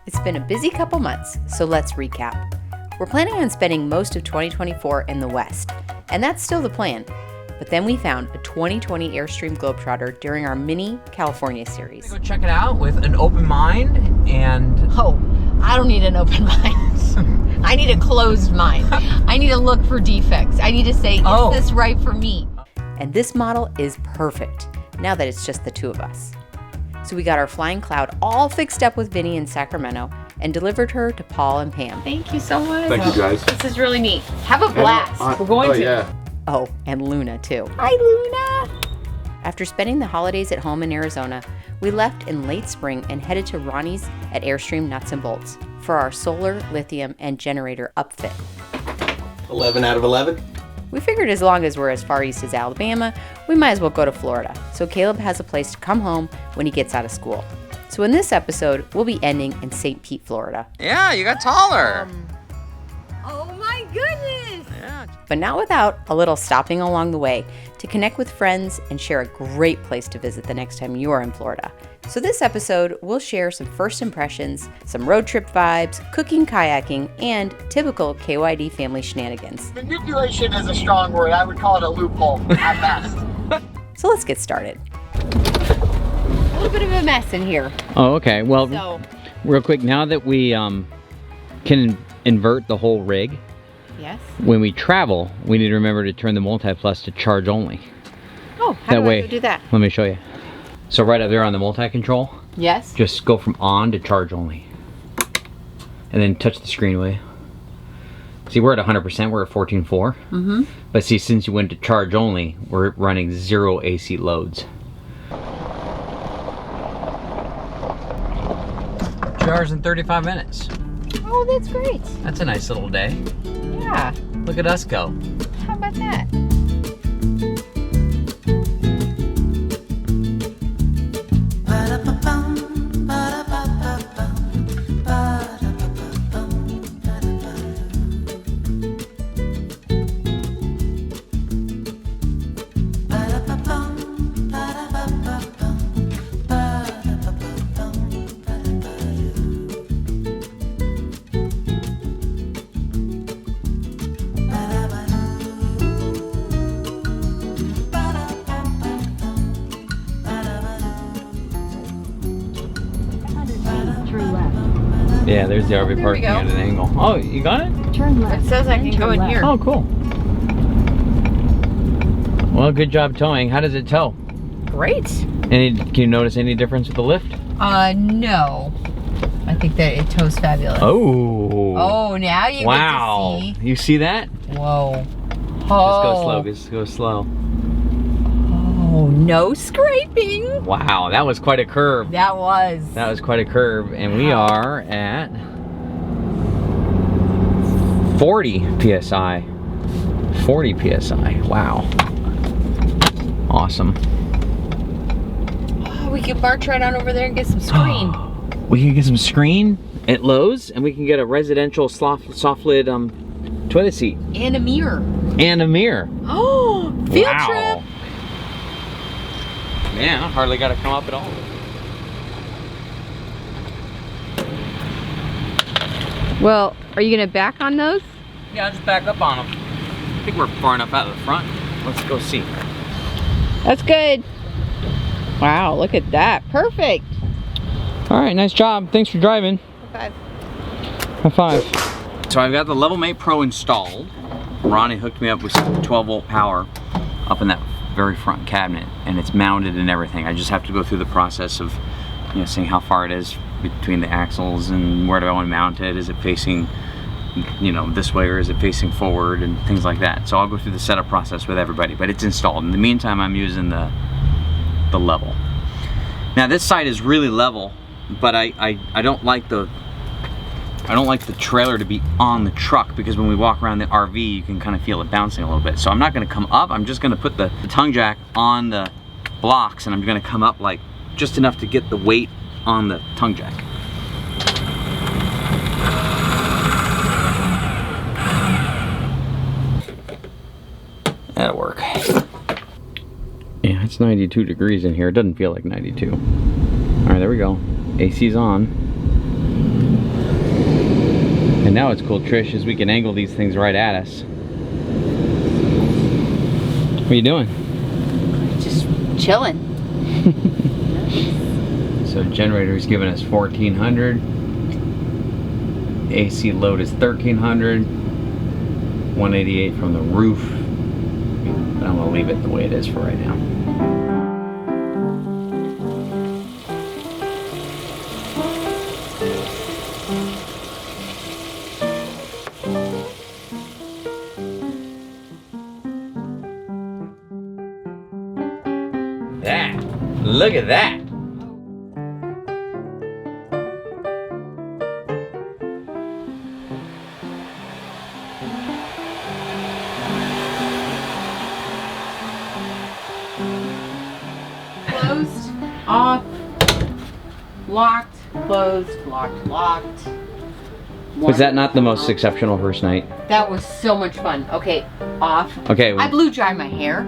It's been a busy couple months, so let's recap. We're planning on spending most of 2024 in the West, and that's still the plan. But then we found a 2020 Airstream Globetrotter during our mini California series. Go check it out with an open mind and... Oh, I don't need an open mind. I need a closed mind. I need to look for defects. I need to say, is this right for me? And this model is perfect, now that it's just the two of us. So we got our flying cloud all fixed up with Vinny in Sacramento and delivered her to Paul and Pam. Thank you so much. Thank you, guys. This is really neat. Have a blast. We're going to. Yeah. Oh, and Luna too. Hi, Luna. After spending the holidays at home in Arizona, we left in late spring and headed to Ronnie's at Airstream Nuts Bolts for our solar, lithium, and generator upfit. 11 out of 11. We figured as long as we're as far east as Alabama, we might as well go to Florida, so Caleb has a place to come home when he gets out of school. So in this episode, we'll be ending in St. Pete, Florida. Yeah, you got taller. Oh my goodness! Yeah. But not without a little stopping along the way to connect with friends and share a great place to visit the next time you are in Florida. So this episode, we'll share some first impressions, some road trip vibes, cooking, kayaking, and typical KYD family shenanigans. Manipulation is a strong word. I would call it a loophole at best. So let's get started. A little bit of a mess in here. Oh, okay. Well, real quick, now that we can invert the whole rig, yes. When we travel, we need to remember to turn the multi-plus to charge only. Oh, how do I do that? Let me show you. So right up there on the multi-control, yes. Just go from on to charge only. And then touch the screen, will you? See, we're at 100%, we're at 14.4. Mm-hmm. But see, since you went to charge only, we're running 0 AC loads. 2 hours and 35 minutes. Oh, that's great. That's a nice little day. Yeah. Look at us go. How about that? Yeah, there's the RV parking at an angle. Oh, you got it? Turn left. It says I can go in here. Oh, cool. Well, good job towing. How does it tow? Great. Can you notice any difference with the lift? No. I think that it tows fabulous. Oh. Oh, now you wow. get to see. You see that? Whoa. Just go slow. Just go slow. Oh, no scraping. Wow, that was quite a curve. That was. That was quite a curve, and we are at 40 psi. 40 psi. Wow. Awesome. Oh, we can march right on over there and get some screen. We can get some screen at Lowe's, and we can get a residential soft lid toilet seat. And a mirror. And a mirror. Oh, field trip. Man, I hardly got to come up at all. Well, are you going to back on those? Yeah, I'll just back up on them. I think we're far enough out of the front. Let's go see. That's good. Wow, look at that. Perfect. All right, nice job. Thanks for driving. High five. High five. So I've got the Level Mate Pro installed. Ronnie hooked me up with 12-volt power up in that very front cabinet, and it's mounted and everything. I just have to go through the process of, you know, seeing how far it is between the axles and where do I want to mount it. Is it facing, you know, this way, or is it facing forward, and things like that. So I'll go through the setup process with everybody, but it's installed. In the meantime, I'm using the level. Now this side is really level, but I don't like the trailer to be on the truck, because when we walk around the RV, you can kind of feel it bouncing a little bit. So I'm not going to come up. I'm just going to put the tongue jack on the blocks, and I'm going to come up like just enough to get the weight on the tongue jack. That'll work. Yeah, it's 92 degrees in here. It doesn't feel like 92. All right, there we go. AC's on. And now what's cool, Trish, is we can angle these things right at us. What are you doing? Just chilling. So generator's giving us 1400. AC load is 1300. 188 from the roof. But I'm gonna leave it the way it is for right now. Look at that. Closed, off, locked, closed, locked, locked. Was that not the most exceptional first night? That was so much fun. Okay, off. Okay. I blew dry my hair,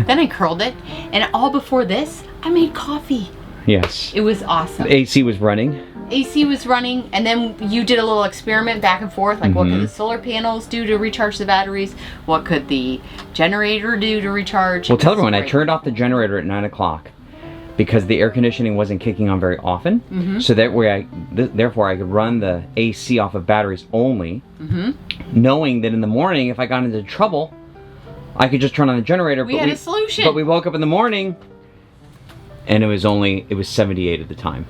then I curled it, and all before this, I made coffee. Yes. It was awesome. The AC was running. AC was running, and then you did a little experiment back and forth, like what could the solar panels do to recharge the batteries? What could the generator do to recharge? Well, tell everyone, I turned off the generator at 9 o'clock because the air conditioning wasn't kicking on very often. So that way therefore I could run the AC off of batteries only, knowing that in the morning, if I got into trouble, I could just turn on the generator. We had a solution. But we woke up in the morning, and it was 78 at the time.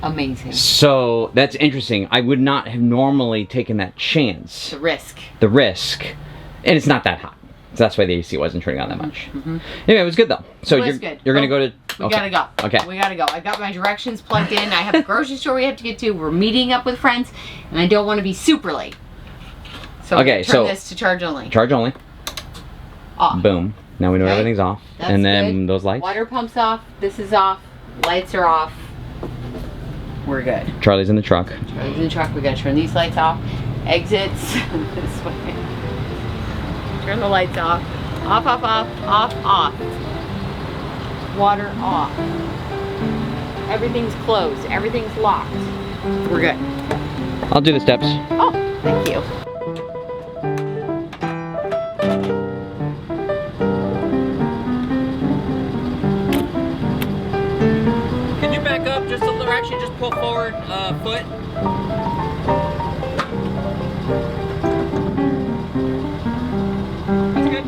Amazing. So that's interesting. I would not have normally taken that chance. The risk. The risk. And it's not that hot. So that's why the AC wasn't turning on that much. Anyway, it was good though. So It was good. you're gonna go to... We gotta go. Okay. We gotta go. I got my directions plugged in. I have a grocery store we have to get to. We're meeting up with friends, and I don't want to be super late. So Okay, turn this to charge only. Charge only. Off. Boom. Now we know Okay. everything's off. That's and then good. those lights. Water pump's off. This is off. Lights are off. We're good. Charlie's in the truck. Charlie's in the truck. We gotta turn these lights off. Exits this way. Turn the lights off. Off, off, off, off, off. Water off. Everything's closed. Everything's locked. We're good. I'll do the steps. Oh, thank you. Can you back up just a little, actually just pull forward a foot? That's good.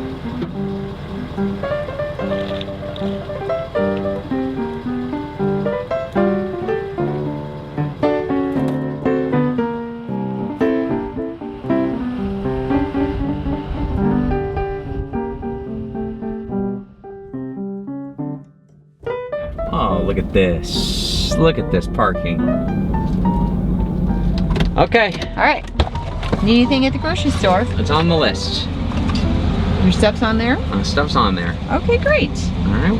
Oh, look at this. Look at this parking. Okay. All right. Need anything at the grocery store? It's on the list. Your stuff's on there? Stuff's on there. Okay, great. Alright.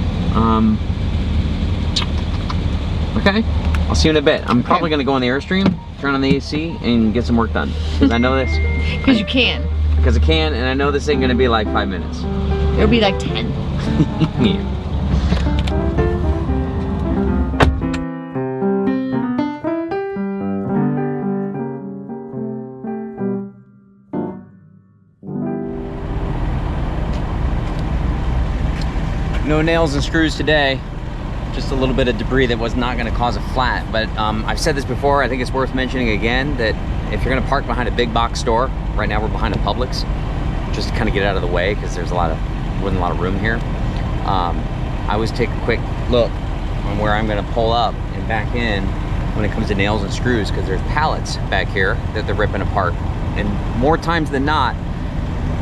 Okay. I'll see you in a bit. I'm probably going to go on the Airstream, turn on the AC, and get some work done. Because I know this. Because you can. Because I can, and I know this ain't going to be like 5 minutes. It'll be like 10. Yeah. No nails and screws today. Just a little bit of debris that was not going to cause a flat. But I've said this before, I think it's worth mentioning again, that if you're going to park behind a big box store, right now we're behind a Publix, just to kind of get out of the way because there's wasn't a lot of room here. I always take a quick look on where I'm going to pull up and back in when it comes to nails and screws, because there's pallets back here that they're ripping apart. And more times than not,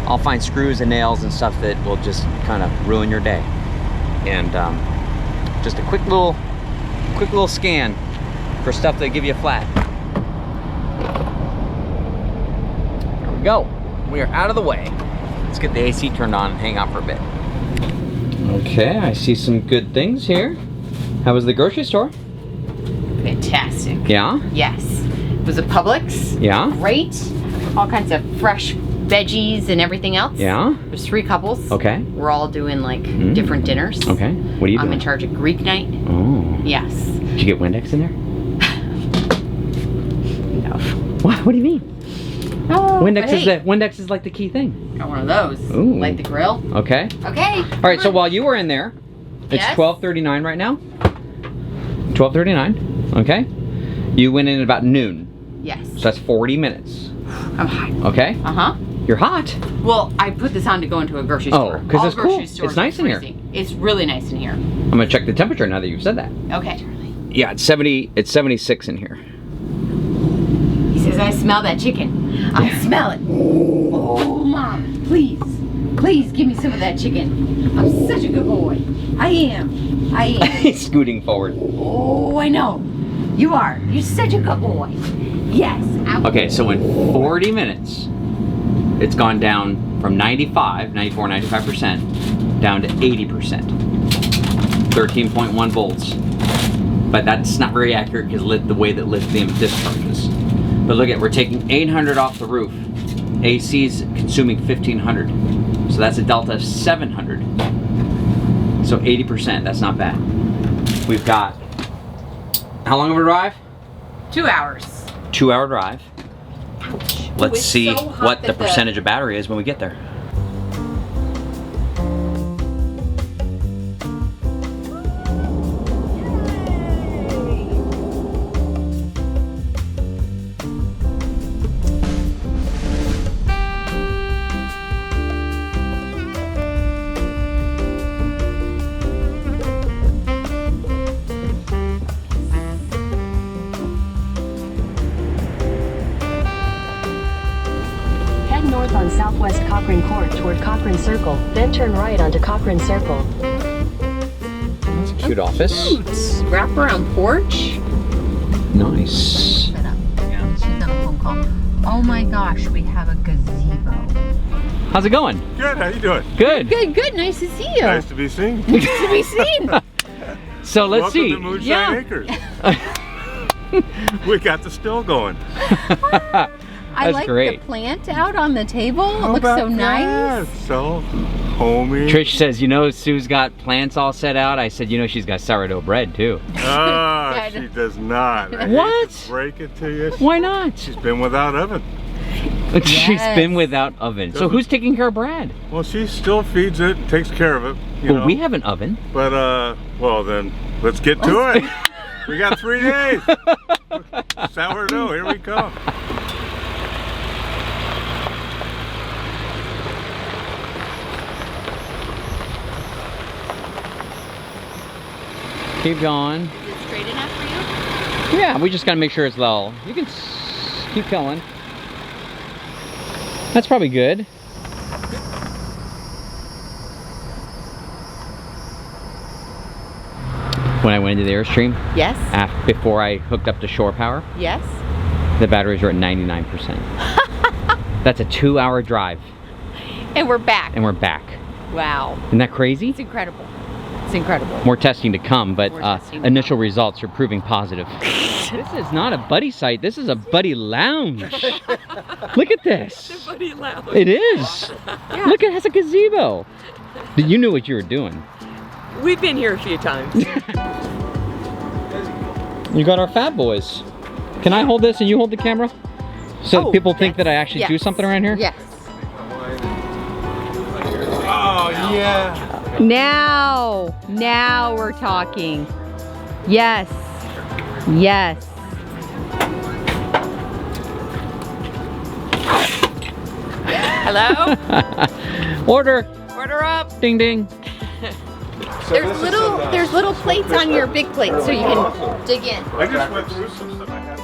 I'll find screws and nails and stuff that will just kind of ruin your day. And just a quick little scan for stuff that give you a flat. There we go. We are out of the way. Let's get the AC turned on and hang out for a bit. Okay, I see some good things here. How was the grocery store? Fantastic. Yeah? Yes. It was a Publix. Yeah? Great. All kinds of fresh veggies and everything else. Yeah? There's 3 couples. Okay. We're all doing like different dinners. Okay. What are you doing? I'm in charge of Greek night. Oh. Yes. Did you get Windex in there? No. What do you mean? Oh, Windex is like the key thing. Got one of those. Ooh. Light the grill. Okay. Okay. All right. So while you were in there, it's 12:39 right now. 12:39. Okay. You went in at about noon. Yes. So that's 40 minutes. I'm hot. Okay. You're hot. Well, I put this on to go into a grocery store. Oh, because it's cool. It's nice in here. It's really nice in here. I'm gonna check the temperature now that you've said that. Okay. Yeah, it's 70. It's 76 in here. He says, "I smell that chicken. I smell it." Oh, Mom, please, please give me some of that chicken. I'm such a good boy. I am. He's scooting forward. Oh, I know. You are. You're such a good boy. Yes. Okay, so in 40 minutes, it's gone down from 94, 95% down to 80%. 13.1 volts. But that's not very accurate because the way that lithium discharges. But look at, we're taking 800 off the roof. AC's consuming 1500. So that's a delta of 700. So 80%, that's not bad. We've got, how long of a drive? 2 hours. 2 hour drive. Ouch. Let's see what the percentage of battery is when we get there. North on Southwest Cochrane Court toward Cochrane Circle, then turn right onto Cochrane Circle. That's a cute office. Wrap around porch. Nice. Shut up. Yeah. She's on a phone call. Oh my gosh, we have a gazebo. How's it going? Good, how you doing? Good. Good. Nice to see you. Nice to be seen. Nice to be seen. So let's Welcome see. to Moonshine Acres. We got the still going. I like great. the plant out on the table. It looks so nice. So homey. Trish says, you know, Sue's got plants all set out. I said, you know, she's got sourdough bread too. Ah, she does not. I What? hate to break it to you. Why not? She's been without oven. She's been without oven. So who's taking care of Brad? Well, she still feeds it, takes care of it. You Well, know. we have an oven. But, well then, let's get to it. We got 3 days. Sourdough, here we come. Keep going. Is it straight enough for you? Yeah, we just gotta make sure it's level. You can keep going. That's probably good. When I went into the Airstream, Yes. before I hooked up to shore power, Yes. the batteries were at 99%. That's a 2 hour drive, And we're back. and we're back. Wow. Isn't that crazy? It's incredible. It's incredible. More testing to come, but More testing to initial results are proving positive. This is not a buddy site. This is a buddy lounge. Look at this. The buddy lounge. It is. Look, it has a gazebo. You knew what you were doing. We've been here a few times. You got our Fat Boys. Can I hold this and you hold the camera? So that people think that I actually do something around here? Yes. Oh, yeah. Now we're talking. Yes. Yes. Hello? Order. Order up. Ding ding. There's little plates on your big plate so you can dig in. I just went through some stuff I had.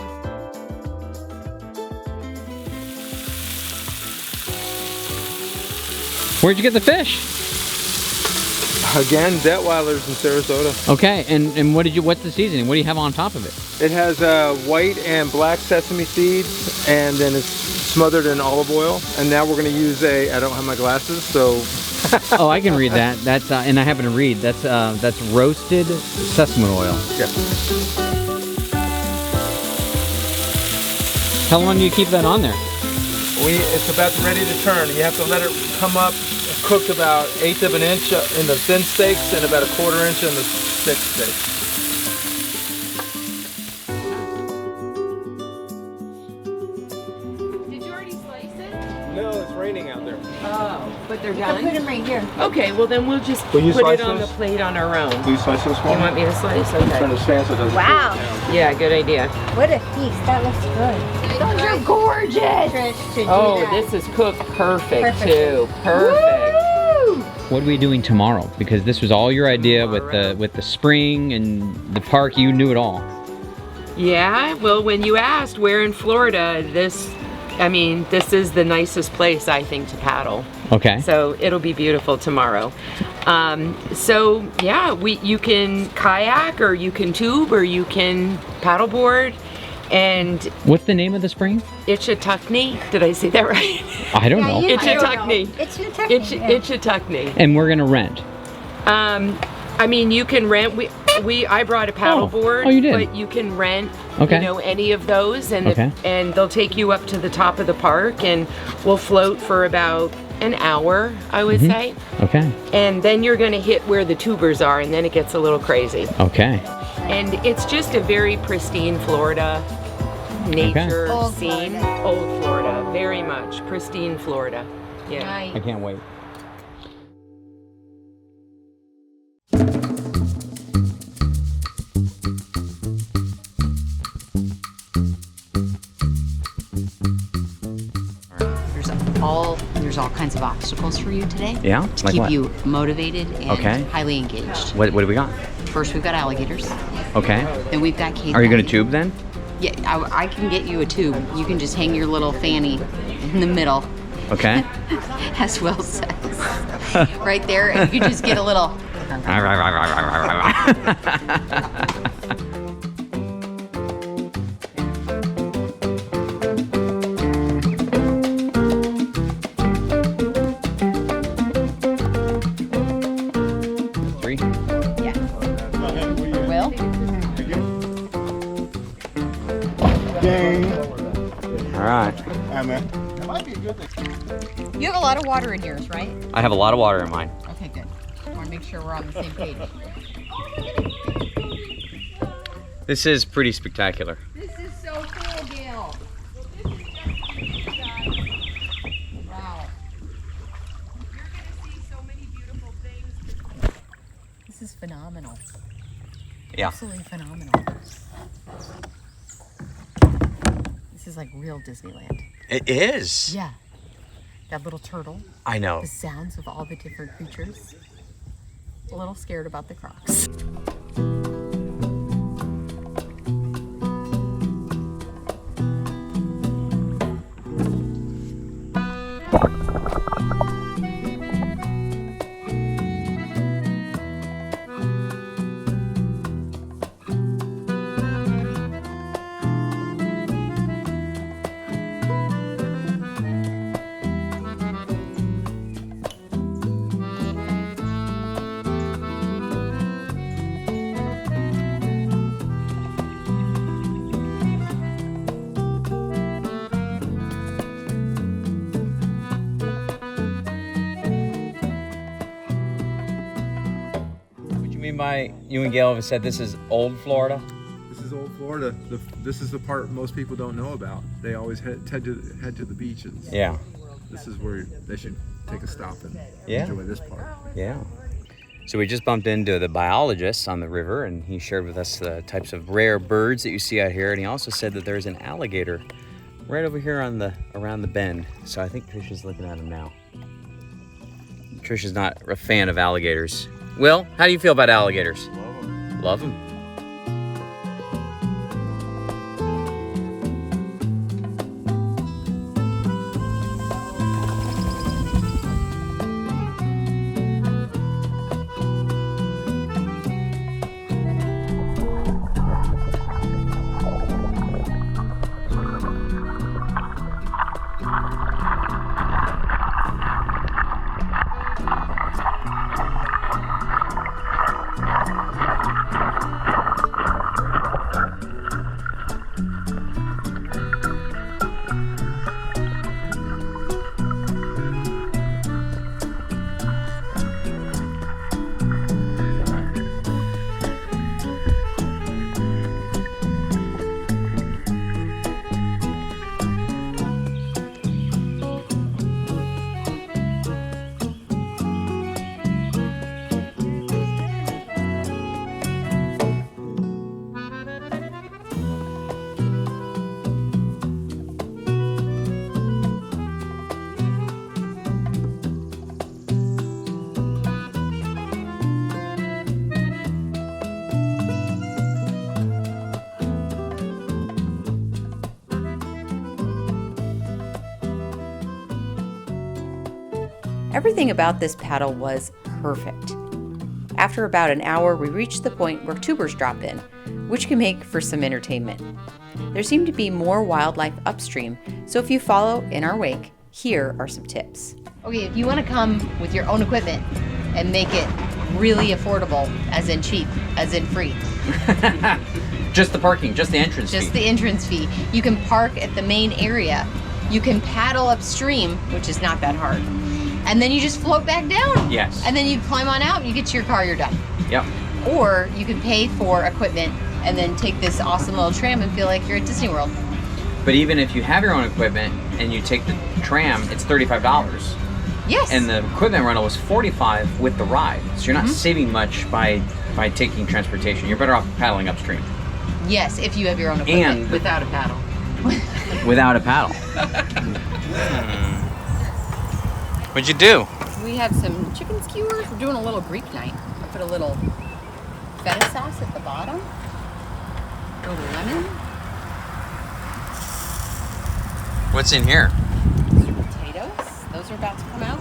Where'd you get the fish? Again, Detweiler's in Sarasota. Okay, and what's the seasoning? What do you have on top of it? It has white and black sesame seeds, and then it's smothered in olive oil. And now we're going to use I don't have my glasses, so. Oh, I can read that. That's and I happen to read. That's roasted sesame oil. Yeah. How long do you keep that on there? It's about ready to turn. You have to let it come up, cooked about 1/8 of an inch in the thin steaks and about 1/4 inch in the thick steaks. Did you already slice that they're done? Put them right here. Okay, well then we'll just Will you put slice it on this? the plate on our own. Do you slice this You one? want me to slice? Turn Okay. the stand so it doesn't Wow. fall down. Yeah, good idea. What a feast. That looks good. Those are gorgeous. Trish, to do Oh, that. this is cooked perfect Perfect. too. Perfect. Woo! What are we doing tomorrow? Because this was all your idea with the spring and the park. You knew it all. Yeah, well, when you asked where in Florida, this is the nicest place, I think, to paddle. Okay. So it'll be beautiful tomorrow. So yeah, you can kayak or you can tube or you can paddleboard. And What's the name of the spring? Ichetucknee, did I say that right? I don't know. Ichetucknee. Ichetucknee. And we're gonna rent. I mean, you can rent. I brought a paddleboard. Oh, you did? But you can rent. Okay. You know, any of those, and Okay. and they'll take you up to the top of the park, and we'll float for about an hour, I would say. Okay. And then you're going to hit where the tubers are, and then it gets a little crazy. Okay. And it's just a very pristine Florida nature Old scene. Florida. Old Florida, very much pristine Florida. Yeah. I can't wait. There's all kinds of obstacles for you today. Yeah? To Like keep what? you motivated and Okay. highly engaged. What do we got? First, we've got alligators. Okay. Then we've got cave. Are you gonna diving. tube then? Yeah, I can get you a tube. You can just hang your little fanny in the middle, Okay. as Will says, right there, and you just get a little. Three. Yeah. Will? All right. You have a lot of water in yours, right? I have a lot of water in mine. Okay, good. I want to make sure we're on the same page. This is pretty spectacular. This is so cool, Gail. Wow. This is phenomenal. Yeah. Absolutely phenomenal. This is like real Disneyland. It is. Yeah. That little turtle, I know. the sounds of all the different creatures. A little scared about the crocs. You and Gail have said this is old Florida? This is old Florida. This is the part most people don't know about. They always head to the beaches. Yeah. This is where they should take a stop and Yeah. enjoy this part. Yeah. So we just bumped into the biologist on the river, and he shared with us the types of rare birds that you see out here, and he also said that there's an alligator right over here around the bend. So I think Tricia's looking at him now. Tricia's not a fan of alligators. Will, how do you feel about alligators? Love them. Everything about this paddle was perfect. After about an hour, we reached the point where tubers drop in, which can make for some entertainment. There seemed to be more wildlife upstream, so if you follow in our wake, here are some tips. Okay, if you want to come with your own equipment and make it really affordable, as in cheap, as in free. Just the parking, just the entrance fee. Just the entrance fee. You can park at the main area. You can paddle upstream, which is not that hard. And then you just float back down. Yes. And then you climb on out, you get to your car, you're done. Yep. Or you can pay for equipment and then take this awesome little tram and feel like you're at Disney World. But even if you have your own equipment and you take the tram, it's $35. Yes. And the equipment rental was $45 with the ride. So you're not saving much by taking transportation. You're better off paddling upstream. Yes, if you have your own equipment. And Without a paddle. without a paddle. What'd you do? We have some chicken skewers. We're doing a little Greek night. I put a little feta sauce at the bottom. A little lemon. What's in here? Potatoes. Those are about to come out.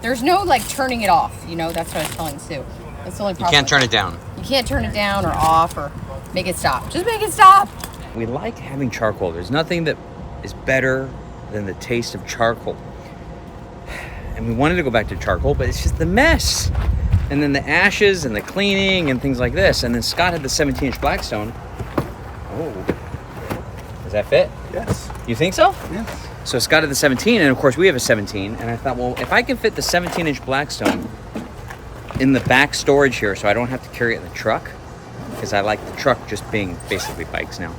There's no like turning it off, you know, that's what I was telling Sue. That's the only problem. You can't turn it down. You can't turn it down or off or make it stop. Just make it stop. We like having charcoal. There's nothing that is better than the taste of charcoal. And we wanted to go back to charcoal, but it's just the mess. And then the ashes and the cleaning and things like this. And then Scott had the 17-inch Blackstone. Oh. Does that fit? Yes. You think so? Yes. So Scott had the 17, and of course we have a 17. And I thought, well, if I can fit the 17-inch Blackstone in the back storage here so I don't have to carry it in the truck, because I like the truck just being basically bikes now,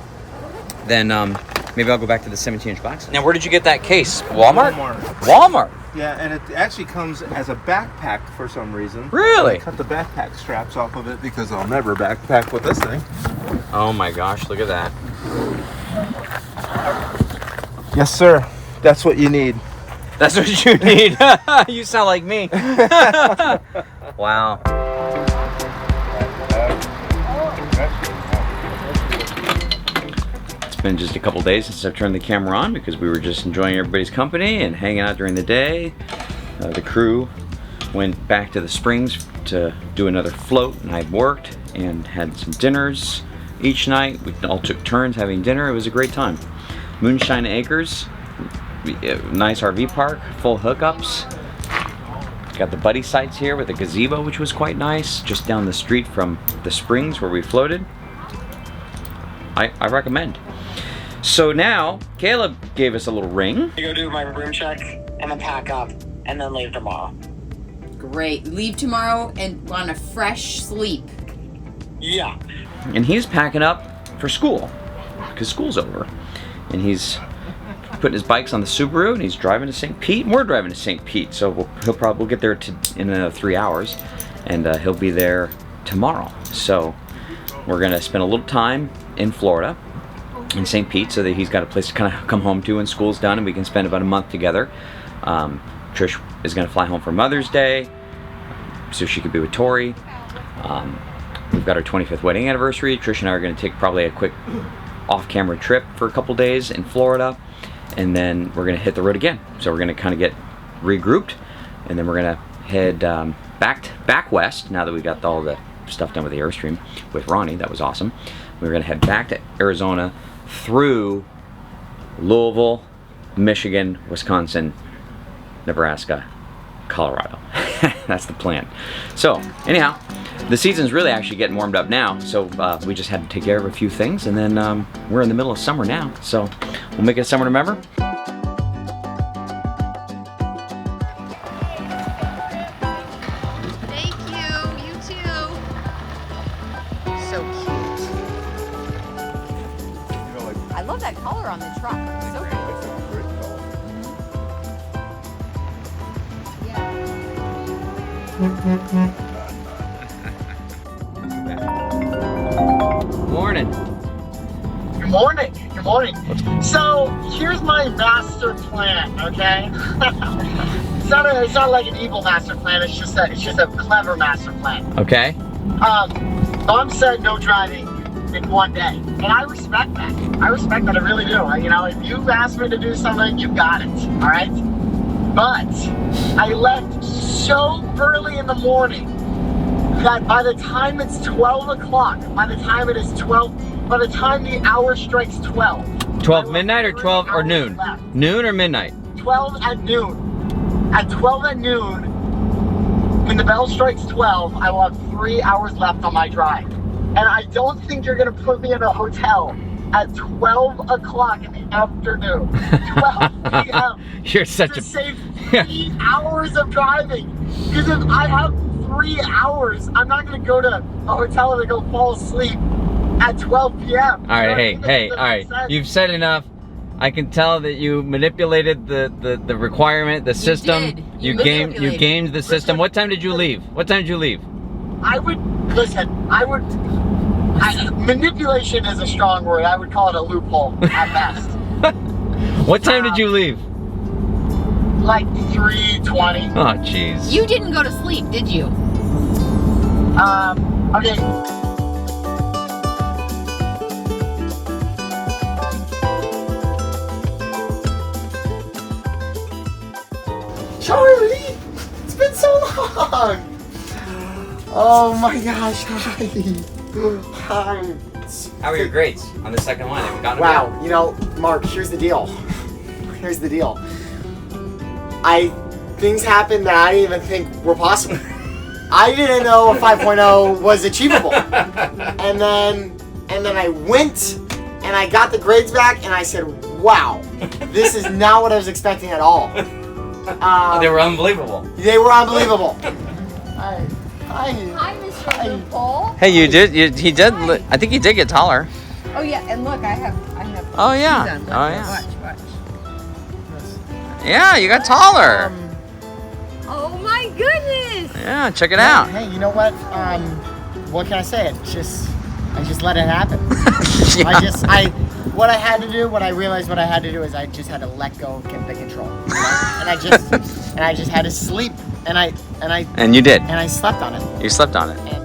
then maybe I'll go back to the 17-inch Blackstone. Now, where did you get that case? Walmart? Walmart. Yeah, and it actually comes as a backpack for some reason. Really? I cut the backpack straps off of it because I'll never backpack with this thing. Oh my gosh, look at that. Yes, sir. That's what you need. That's what you need. You sound like me. Wow. It's been just a couple days since I've turned the camera on because we were just enjoying everybody's company and hanging out during the day. The crew went back to the Springs to do another float, and I worked and had some dinners each night. We all took turns having dinner. It was a great time. Moonshine Acres, nice RV park, full hookups. Got the buddy sites here with a gazebo, which was quite nice, just down the street from the Springs where we floated. I recommend. So now, Caleb gave us a little ring. I go do my room check and then pack up and then leave tomorrow. Great. Leave tomorrow and want a fresh sleep. Yeah. And he's packing up for school, because school's over. And he's putting his bikes on the Subaru, and he's driving to St. Pete, and we're driving to St. Pete. So we'll get there in another 3 hours, and he'll be there tomorrow. So we're gonna spend a little time in Florida, in St. Pete, so that he's got a place to kind of come home to when school's done, and we can spend about a month together. Trish is gonna fly home for Mother's Day, so she could be with Tori. We've got our 25th wedding anniversary. Trish and I are gonna take probably a quick off-camera trip for a couple days in Florida, and then we're gonna hit the road again. So we're gonna kind of get regrouped, and then we're gonna head back west. Now that we got all the stuff done with the Airstream with Ronnie, that was awesome. We're gonna head back to Arizona through Louisville, Michigan, Wisconsin, Nebraska, Colorado. That's the plan. So anyhow, the season's really actually getting warmed up now, so we just had to take care of a few things, and then we're in the middle of summer now, so we'll make it a summer to remember. Thank you. You too. So cute. I love that color on the truck. So cute. Morning. Good morning. Good morning. So here's my master plan, okay? It's not like an evil master plan. It's just a clever master plan. Okay. Mom said no driving in one day, and I respect that. I really do. You know, if you ask me to do something, you got it. All right. But I left so early in the morning that by the time it's 12 o'clock, by the time the hour strikes 12. 12 midnight or 12 or noon? Left. Noon or midnight? 12 at noon. At 12 at noon, when the bell strikes 12, I will have 3 hours left on my drive. And I don't think you're gonna put me in a hotel at 12 o'clock in the afternoon, 12 p.m. You're such to a... save 3 hours of driving. Because if I have 3 hours, I'm not gonna go to a hotel and go fall asleep at 12 p.m. All right, hey, all right. You've said enough. I can tell that you manipulated the requirement, the system. You gamed the system. What time did you leave? What time did you leave? Manipulation is a strong word. I would call it a loophole at best. What time did you leave? Like 3:20. Oh, jeez. You didn't go to sleep, did you? Okay. Charlie! It's been so long! Oh my gosh, hi. Hi. How were your grades on the second one? Have we gotten Wow, them you know, Mark, here's the deal. Here's the deal. Things happened that I didn't even think were possible. I didn't know a 5.0 was achievable. And then I went and I got the grades back and I said, wow, this is not what I was expecting at all. They were unbelievable. They were unbelievable. Hi. Hi, Mr. Loophole. Hey, he did. I think he did get taller. Oh yeah, and look, I have. Oh yeah. shoes on. Look, Oh yeah. Watch. Yeah, you got taller. Oh my goodness. Yeah, check it out. Hey, you know what? What can I say? I just let it happen. Yeah. What I had to do, when I realized what I had to do is I just had to let go of the control. And I just had to sleep. And you did. And I slept on it. You slept on it. And